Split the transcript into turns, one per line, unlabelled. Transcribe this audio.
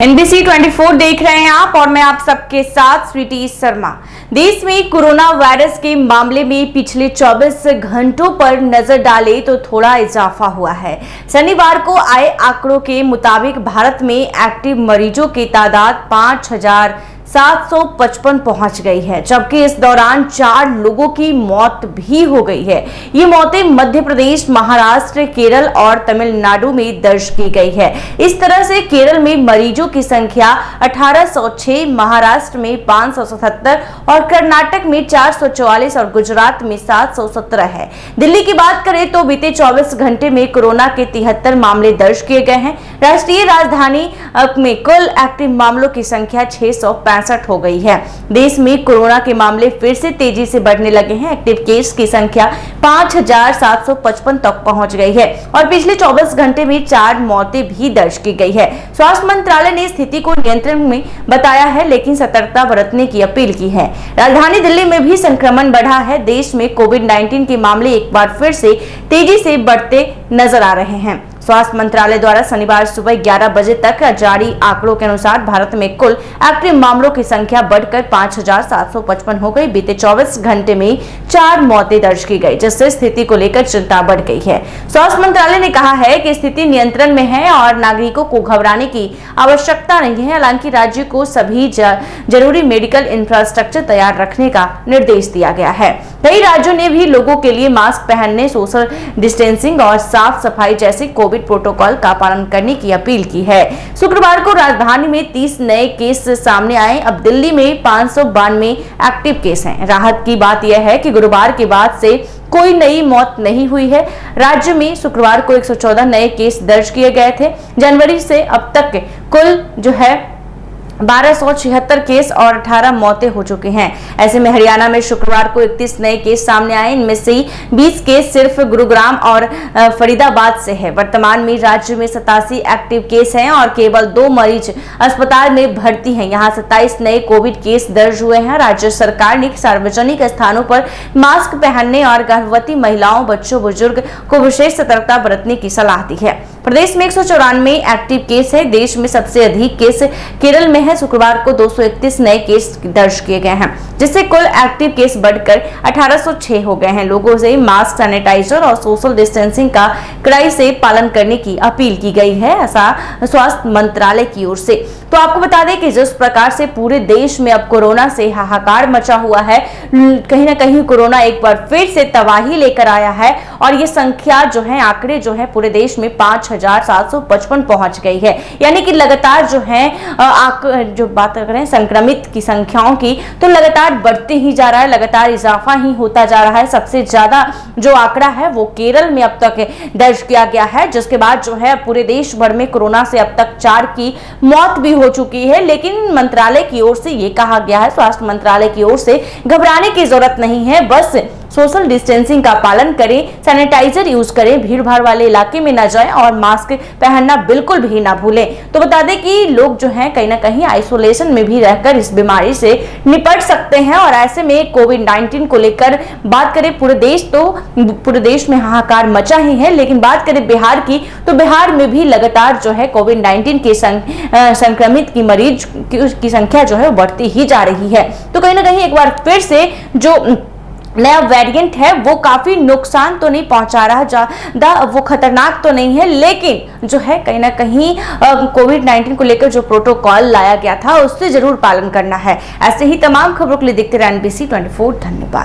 NBC 24 देख रहे हैं आप और मैं आप सबके साथ स्वीटी शर्मा। देश में कोरोना वायरस के मामले में पिछले 24 घंटों पर नजर डालें तो थोड़ा इजाफा हुआ है। शनिवार को आए आंकड़ों के मुताबिक भारत में एक्टिव मरीजों की तादाद 5,755 पहुंच गई है, जबकि इस दौरान 4 लोगों की मौत भी हो गई है। ये मौतें मध्य प्रदेश, महाराष्ट्र, केरल और तमिलनाडु में दर्ज की गई है। इस तरह से केरल में मरीजों की संख्या 1806, महाराष्ट्र में 577 और कर्नाटक में 444 और गुजरात में 717 है। दिल्ली की बात करें तो बीते 24 घंटे में कोरोना के 73 मामले दर्ज किए गए हैं। राष्ट्रीय राजधानी में कुल एक्टिव मामलों की संख्या 665 हो गई है। देश में कोरोना के मामले फिर से तेजी से बढ़ने लगे हैं। एक्टिव केस की संख्या 5,755 तक पहुंच गई है और पिछले 24 घंटे में 4 मौतें भी दर्ज की गई है। स्वास्थ्य मंत्रालय ने स्थिति को नियंत्रण में बताया है, लेकिन सतर्कता बरतने की अपील की है। राजधानी दिल्ली में भी संक्रमण बढ़ा है। देश में कोविड-19 के मामले एक बार फिर से तेजी से बढ़ते नजर आ रहे हैं। स्वास्थ्य मंत्रालय द्वारा शनिवार सुबह 11 बजे तक जारी आंकड़ों के अनुसार भारत में कुल एक्टिव मामलों की संख्या बढ़कर 5,755 हो गई। बीते 24 घंटे में 4 मौतें दर्ज की गई, जिससे स्थिति को लेकर चिंता बढ़ गई है। स्वास्थ्य मंत्रालय ने कहा है कि स्थिति नियंत्रण में है और नागरिकों को घबराने की आवश्यकता नहीं है। हालांकि राज्य को सभी जरूरी मेडिकल इंफ्रास्ट्रक्चर तैयार रखने का निर्देश दिया गया है। कई राज्यों ने भी लोगों के लिए मास्क पहनने, सोशल डिस्टेंसिंग और साफ सफाई जैसे कोविड प्रोटोकॉल का पालन करने की अपील की है। शुक्रवार को राजधानी में 30 नए केस सामने आए। अब दिल्ली में 592 एक्टिव केस हैं। राहत की बात यह है कि गुरुवार के बाद से कोई नई मौत नहीं हुई है। राज्य में शुक्रवार को 114 नए केस दर्ज किए गए थे। जनवरी से अब तक कुल 1276 केस और 18 मौतें हो चुकी हैं। ऐसे में हरियाणा में शुक्रवार को 31 नए केस सामने आए। इनमें से 20 केस सिर्फ गुरुग्राम और फरीदाबाद से है। वर्तमान में राज्य में 87 एक्टिव केस हैं और केवल 2 मरीज अस्पताल में भर्ती हैं। यहाँ 27 नए कोविड केस दर्ज हुए हैं। राज्य सरकार ने सार्वजनिक स्थानों पर मास्क पहनने और गर्भवती महिलाओं, बच्चों, बुजुर्ग को विशेष सतर्कता बरतने की सलाह दी है। प्रदेश में 194 एक्टिव केस है। देश में सबसे अधिक केस केरल में है। शुक्रवार को 231 नए केस दर्ज किए गए हैं, जिससे कुल एक्टिव केस बढ़कर 1806 हो गए हैं। लोगों से मास्क, सैनिटाइजर और सोशल डिस्टेंसिंग का कड़ाई से पालन करने की अपील की गई है, ऐसा स्वास्थ्य मंत्रालय की ओर से। तो आपको बता दें कि जिस प्रकार से पूरे देश में अब कोरोना से हाहाकार मचा हुआ है, कहीं ना कहीं कोरोना एक बार फिर से तबाही लेकर आया है और ये संख्या आंकड़े पूरे देश में 5,755 पहुंच गई है। यानी कि लगातार बात करें संक्रमित की संख्याओं की, तो लगातार बढ़ते ही जा रहा है, लगातार इजाफा ही होता जा रहा है। सबसे ज्यादा जो आंकड़ा है वो केरल में अब तक दर्ज किया गया है, जिसके बाद पूरे देश भर में कोरोना से अब तक 4 की मौत भी हो चुकी है। लेकिन मंत्रालय की ओर से ये कहा गया है, स्वास्थ्य मंत्रालय की ओर से, घबराने की जरूरत नहीं है, बस सोशल डिस्टेंसिंग का पालन करें, सैनिटाइजर यूज करें, भीड़ भाड़ वाले इलाके में न जाएं और मास्क पहनना बिल्कुल भी ना भूलें। तो बता दें कि लोग कहीं ना कहीं आइसोलेशन में भी रहकर इस बीमारी से निपट सकते हैं और ऐसे में कोविड-19 को लेकर बात करें पूरे देश में हाहाकार मचा ही है। लेकिन बात करें बिहार की, तो बिहार में भी लगातार कोविड-19 के संक्रमित की मरीज की संख्या बढ़ती ही जा रही है। तो कहीं ना कहीं एक बार फिर से जो नया वेरिएंट है वो काफी नुकसान तो नहीं पहुंचा रहा, वो खतरनाक तो नहीं है, लेकिन कहीं ना कहीं कोविड-19 को लेकर जो प्रोटोकॉल लाया गया था उससे जरूर पालन करना है। ऐसे ही तमाम खबरों के लिए देखते रहिए NBC 24। धन्यवाद।